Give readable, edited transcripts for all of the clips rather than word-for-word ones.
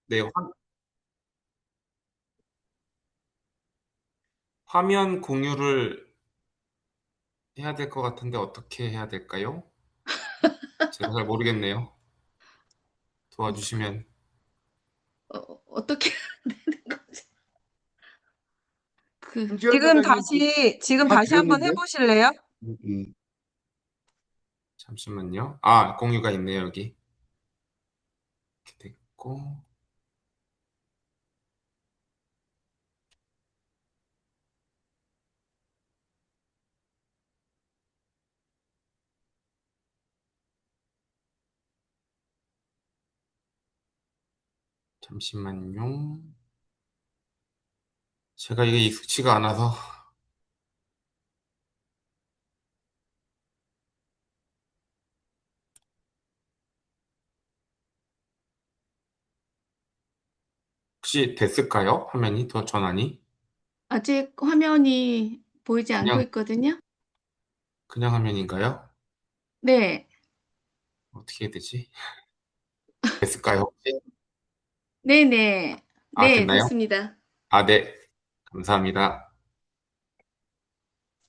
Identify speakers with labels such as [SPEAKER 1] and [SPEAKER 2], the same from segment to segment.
[SPEAKER 1] 네, 화면 공유를 해야 될 것 같은데 어떻게 해야 될까요? 제가 잘 모르겠네요. 도와주시면.
[SPEAKER 2] 어떻게 해야 되는 거지?
[SPEAKER 1] 김지현 사장님,
[SPEAKER 2] 지금
[SPEAKER 1] 다
[SPEAKER 2] 다시 한번
[SPEAKER 1] 되었는데?
[SPEAKER 2] 해보실래요?
[SPEAKER 1] 음, 음. 잠시만요. 아, 공유가 있네요, 여기. 이렇게 됐고. 잠시만요. 제가 이게 익숙치가 않아서. 혹시 됐을까요? 화면이 더 전환이?
[SPEAKER 2] 아직 화면이 보이지 않고
[SPEAKER 1] 그냥,
[SPEAKER 2] 있거든요.
[SPEAKER 1] 그냥 화면인가요?
[SPEAKER 2] 네,
[SPEAKER 1] 어떻게 해야 되지? 됐을까요, 혹시?
[SPEAKER 2] 네네,
[SPEAKER 1] 아,
[SPEAKER 2] 네,
[SPEAKER 1] 됐나요?
[SPEAKER 2] 됐습니다.
[SPEAKER 1] 아, 네. 감사합니다.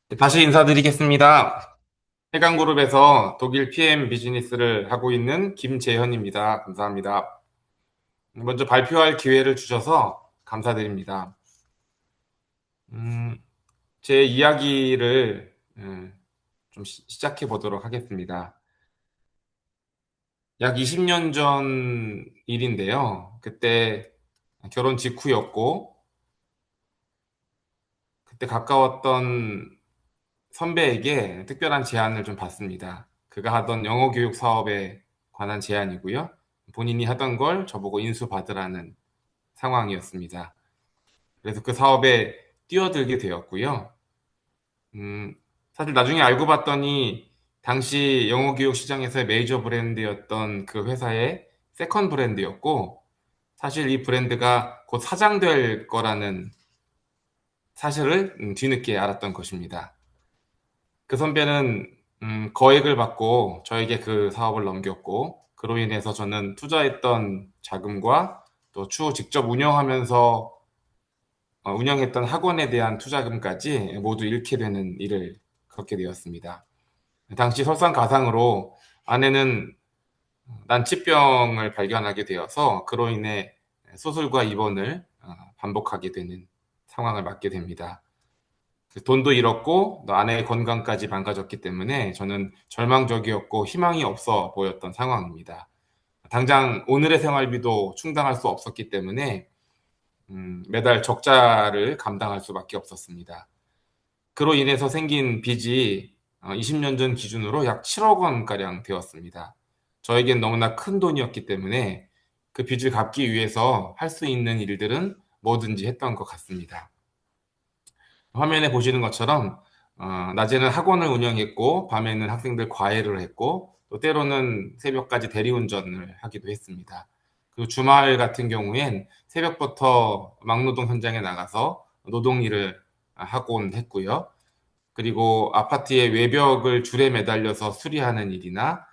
[SPEAKER 1] 네, 다시 인사드리겠습니다. 해강그룹에서 독일 PM 비즈니스를 하고 있는 김재현입니다. 감사합니다. 먼저 발표할 기회를 주셔서 감사드립니다. 음, 제 이야기를 좀 시작해 보도록 하겠습니다. 약 20년 전 일인데요. 그때 결혼 직후였고, 그때 가까웠던 선배에게 특별한 제안을 좀 받습니다. 그가 하던 영어 교육 사업에 관한 제안이고요. 본인이 하던 걸 저보고 인수받으라는 상황이었습니다. 그래서 그 사업에 뛰어들게 되었고요. 음, 사실 나중에 알고 봤더니 당시 영어 교육 시장에서의 메이저 브랜드였던 그 회사의 세컨 브랜드였고, 사실 이 브랜드가 곧 사장될 거라는 사실을 뒤늦게 알았던 것입니다. 그 선배는 거액을 받고 저에게 그 사업을 넘겼고, 그로 인해서 저는 투자했던 자금과 또 추후 직접 운영하면서 운영했던 학원에 대한 투자금까지 모두 잃게 되는 일을 겪게 되었습니다. 당시 설상가상으로 아내는 난치병을 발견하게 되어서 그로 인해 수술과 입원을 반복하게 되는 상황을 맞게 됩니다. 그 돈도 잃었고 또 아내의 건강까지 망가졌기 때문에 저는 절망적이었고 희망이 없어 보였던 상황입니다. 당장 오늘의 생활비도 충당할 수 없었기 때문에 매달 적자를 감당할 수밖에 없었습니다. 그로 인해서 생긴 빚이 20년 전 기준으로 약 7억 원가량 되었습니다. 저에겐 너무나 큰 돈이었기 때문에 그 빚을 갚기 위해서 할 수 있는 일들은 뭐든지 했던 것 같습니다. 화면에 보시는 것처럼 낮에는 학원을 운영했고 밤에는 학생들 과외를 했고 또 때로는 새벽까지 대리운전을 하기도 했습니다. 그리고 주말 같은 경우엔 새벽부터 막노동 현장에 나가서 노동일을 하곤 했고요. 그리고 아파트의 외벽을 줄에 매달려서 수리하는 일이나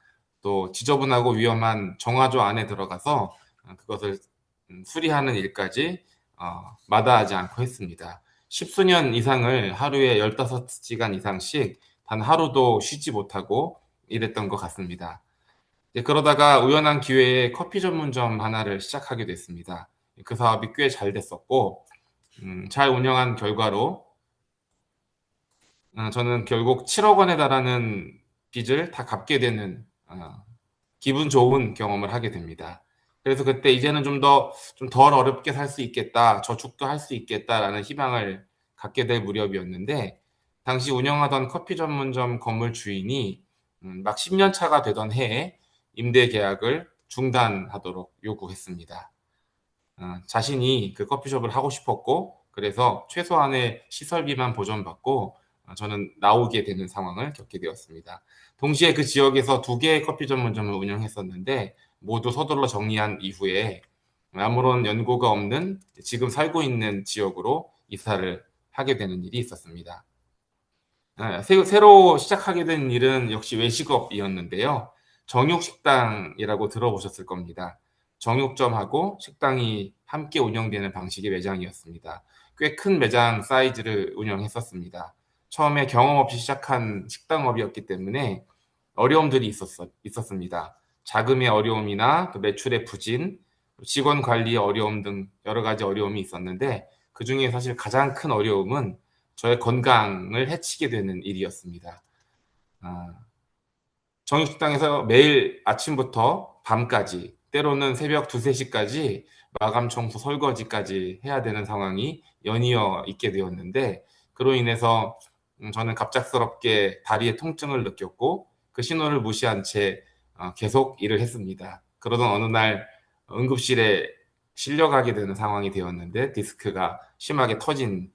[SPEAKER 1] 또 지저분하고 위험한 정화조 안에 들어가서 그것을 수리하는 일까지 마다하지 않고 했습니다. 십수년 이상을 하루에 15시간 이상씩 단 하루도 쉬지 못하고 일했던 것 같습니다. 이제 그러다가 우연한 기회에 커피 전문점 하나를 시작하게 됐습니다. 그 사업이 꽤 잘 됐었고, 잘 운영한 결과로 저는 결국 7억 원에 달하는 빚을 다 갚게 되는 기분 좋은 경험을 하게 됩니다. 그래서 그때 이제는 좀 덜 어렵게 살 수 있겠다, 저축도 할 수 있겠다라는 희망을 갖게 될 무렵이었는데, 당시 운영하던 커피 전문점 건물 주인이 막 10년 차가 되던 해에 임대 계약을 중단하도록 요구했습니다. 자신이 그 커피숍을 하고 싶었고, 그래서 최소한의 시설비만 보전받고 저는 나오게 되는 상황을 겪게 되었습니다. 동시에 그 지역에서 두 개의 커피 전문점을 운영했었는데 모두 서둘러 정리한 이후에 아무런 연고가 없는 지금 살고 있는 지역으로 이사를 하게 되는 일이 있었습니다. 새로 시작하게 된 일은 역시 외식업이었는데요. 정육식당이라고 들어보셨을 겁니다. 정육점하고 식당이 함께 운영되는 방식의 매장이었습니다. 꽤 큰 매장 사이즈를 운영했었습니다. 처음에 경험 없이 시작한 식당업이었기 때문에 어려움들이 있었습니다. 자금의 어려움이나 또 매출의 부진, 직원 관리의 어려움 등 여러 가지 어려움이 있었는데 그중에 사실 가장 큰 어려움은 저의 건강을 해치게 되는 일이었습니다. 아, 정육식당에서 매일 아침부터 밤까지, 때로는 새벽 2, 3시까지 마감 청소 설거지까지 해야 되는 상황이 연이어 있게 되었는데, 그로 인해서 저는 갑작스럽게 다리에 통증을 느꼈고, 그 신호를 무시한 채 계속 일을 했습니다. 그러던 어느 날 응급실에 실려가게 되는 상황이 되었는데, 디스크가 심하게 터진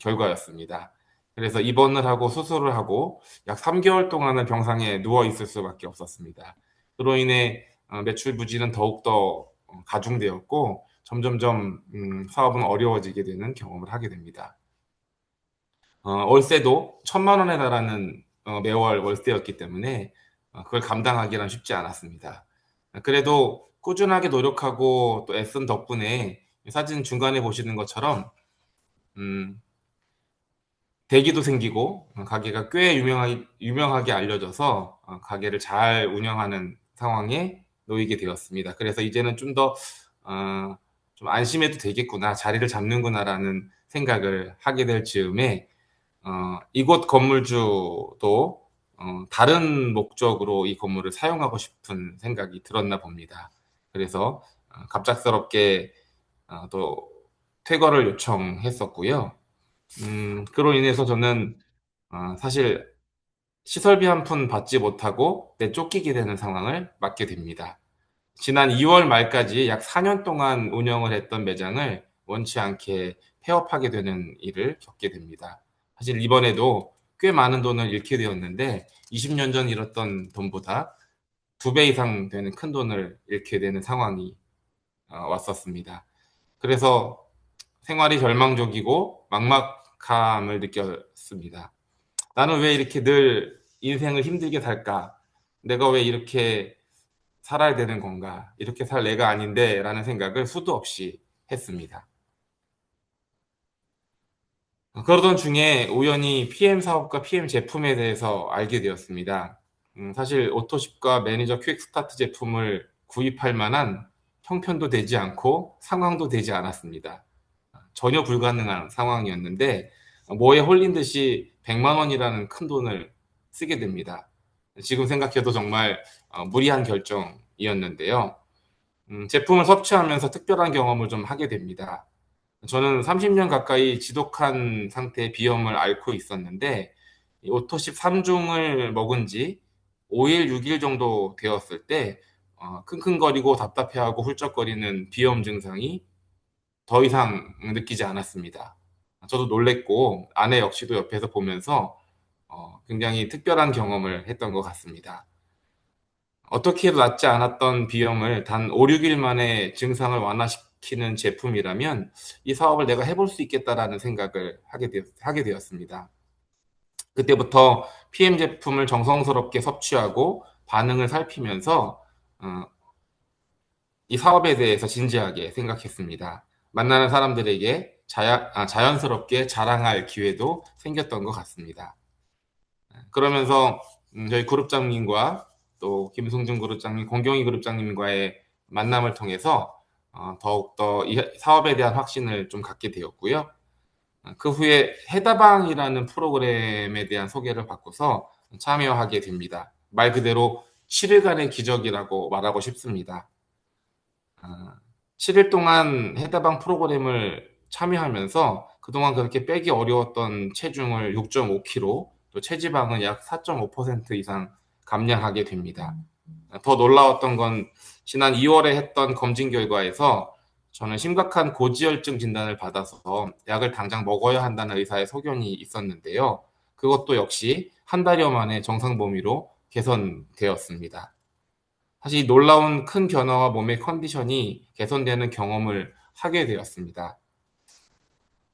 [SPEAKER 1] 결과였습니다. 그래서 입원을 하고 수술을 하고 약 3개월 동안은 병상에 누워 있을 수밖에 없었습니다. 그로 인해 매출 부진은 더욱더 가중되었고 점점점 사업은 어려워지게 되는 경험을 하게 됩니다. 월세도 1,000만 원에 달하는 매월 월세였기 때문에 그걸 감당하기란 쉽지 않았습니다. 그래도 꾸준하게 노력하고 또 애쓴 덕분에 사진 중간에 보시는 것처럼 음, 대기도 생기고 가게가 꽤 유명하게 알려져서 가게를 잘 운영하는 상황에 놓이게 되었습니다. 그래서 이제는 좀 더 좀 안심해도 되겠구나, 자리를 잡는구나라는 생각을 하게 될 즈음에 이곳 건물주도 다른 목적으로 이 건물을 사용하고 싶은 생각이 들었나 봅니다. 그래서 갑작스럽게 또 퇴거를 요청했었고요. 그로 인해서 저는 사실 시설비 한 푼 받지 못하고 내쫓기게 되는 상황을 맞게 됩니다. 지난 2월 말까지 약 4년 동안 운영을 했던 매장을 원치 않게 폐업하게 되는 일을 겪게 됩니다. 사실 이번에도 꽤 많은 돈을 잃게 되었는데 20년 전 잃었던 돈보다 2배 이상 되는 큰 돈을 잃게 되는 상황이 왔었습니다. 그래서 생활이 절망적이고 막막함을 느꼈습니다. 나는 왜 이렇게 늘 인생을 힘들게 살까? 내가 왜 이렇게 살아야 되는 건가? 이렇게 살 내가 아닌데 라는 생각을 수도 없이 했습니다. 그러던 중에 우연히 PM 사업과 PM 제품에 대해서 알게 되었습니다. 사실 오토십과 매니저 퀵스타트 제품을 구입할 만한 형편도 되지 않고 상황도 되지 않았습니다. 전혀 불가능한 상황이었는데 뭐에 홀린 듯이 100만 원이라는 큰 돈을 쓰게 됩니다. 지금 생각해도 정말 무리한 결정이었는데요. 제품을 섭취하면서 특별한 경험을 좀 하게 됩니다. 저는 30년 가까이 지독한 상태의 비염을 앓고 있었는데 이 오토십 3종을 먹은 지 5일, 6일 정도 되었을 때 킁킁거리고 답답해하고 훌쩍거리는 비염 증상이 더 이상 느끼지 않았습니다. 저도 놀랬고 아내 역시도 옆에서 보면서 굉장히 특별한 경험을 했던 것 같습니다. 어떻게 해도 낫지 않았던 비염을 단 5, 6일 만에 증상을 완화시키는 제품이라면 이 사업을 내가 해볼 수 있겠다라는 생각을 하게 되었습니다. 그때부터 PM 제품을 정성스럽게 섭취하고 반응을 살피면서 어, 이 사업에 대해서 진지하게 생각했습니다. 만나는 사람들에게 자연스럽게 자랑할 기회도 생겼던 것 같습니다. 그러면서 저희 그룹장님과 또 김승준 그룹장님, 공경희 그룹장님과의 만남을 통해서 더욱더 이 사업에 대한 확신을 좀 갖게 되었고요. 그 후에 해다방이라는 프로그램에 대한 소개를 받고서 참여하게 됩니다. 말 그대로 7일간의 기적이라고 말하고 싶습니다. 7일 동안 해다방 프로그램을 참여하면서 그동안 그렇게 빼기 어려웠던 체중을 6.5kg, 또 체지방은 약 4.5% 이상 감량하게 됩니다. 더 놀라웠던 건 지난 2월에 했던 검진 결과에서 저는 심각한 고지혈증 진단을 받아서 약을 당장 먹어야 한다는 의사의 소견이 있었는데요. 그것도 역시 한 달여 만에 정상 범위로 개선되었습니다. 사실 놀라운 큰 변화와 몸의 컨디션이 개선되는 경험을 하게 되었습니다.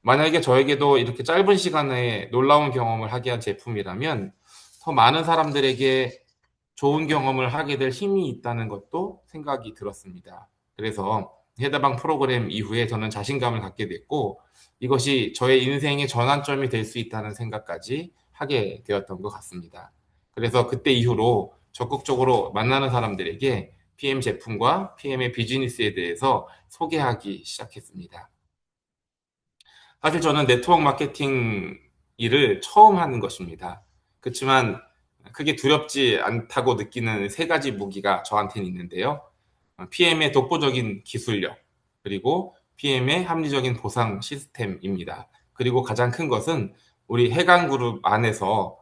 [SPEAKER 1] 만약에 저에게도 이렇게 짧은 시간에 놀라운 경험을 하게 한 제품이라면 더 많은 사람들에게 좋은 경험을 하게 될 힘이 있다는 것도 생각이 들었습니다. 그래서 해다방 프로그램 이후에 저는 자신감을 갖게 됐고 이것이 저의 인생의 전환점이 될 수 있다는 생각까지 하게 되었던 것 같습니다. 그래서 그때 이후로 적극적으로 만나는 사람들에게 PM 제품과 PM의 비즈니스에 대해서 소개하기 시작했습니다. 사실 저는 네트워크 마케팅 일을 처음 하는 것입니다. 그렇지만 크게 두렵지 않다고 느끼는 세 가지 무기가 저한테는 있는데요. PM의 독보적인 기술력, 그리고 PM의 합리적인 보상 시스템입니다. 그리고 가장 큰 것은 우리 해강그룹 안에서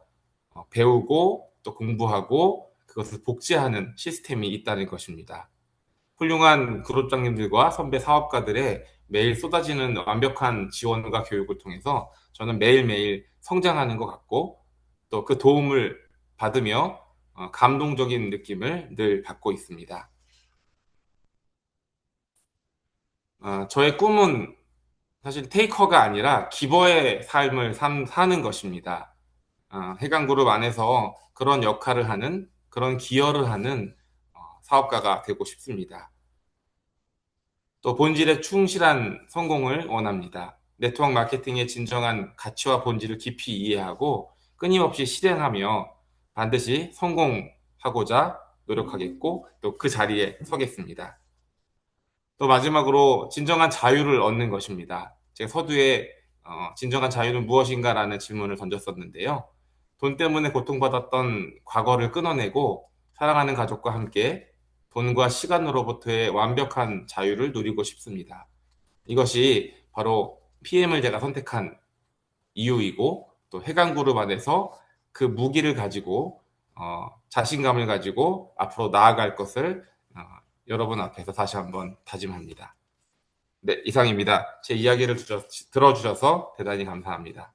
[SPEAKER 1] 배우고 또 공부하고 그것을 복제하는 시스템이 있다는 것입니다. 훌륭한 그룹장님들과 선배 사업가들의 매일 쏟아지는 완벽한 지원과 교육을 통해서 저는 매일매일 성장하는 것 같고 또 그 도움을 받으며 감동적인 느낌을 늘 받고 있습니다. 저의 꿈은 사실 테이커가 아니라 기버의 삶을 사는 것입니다. 해강그룹 안에서 그런 역할을 하는, 그런 기여를 하는 사업가가 되고 싶습니다. 또 본질에 충실한 성공을 원합니다. 네트워크 마케팅의 진정한 가치와 본질을 깊이 이해하고 끊임없이 실행하며 반드시 성공하고자 노력하겠고 또 그 자리에 서겠습니다. 또 마지막으로 진정한 자유를 얻는 것입니다. 제가 서두에 진정한 자유는 무엇인가라는 질문을 던졌었는데요. 돈 때문에 고통받았던 과거를 끊어내고 사랑하는 가족과 함께 돈과 시간으로부터의 완벽한 자유를 누리고 싶습니다. 이것이 바로 PM을 제가 선택한 이유이고 또 해강그룹 안에서 그 무기를 가지고 자신감을 가지고 앞으로 나아갈 것을 어, 여러분 앞에서 다시 한번 다짐합니다. 네, 이상입니다. 제 이야기를 들어주셔서 대단히 감사합니다.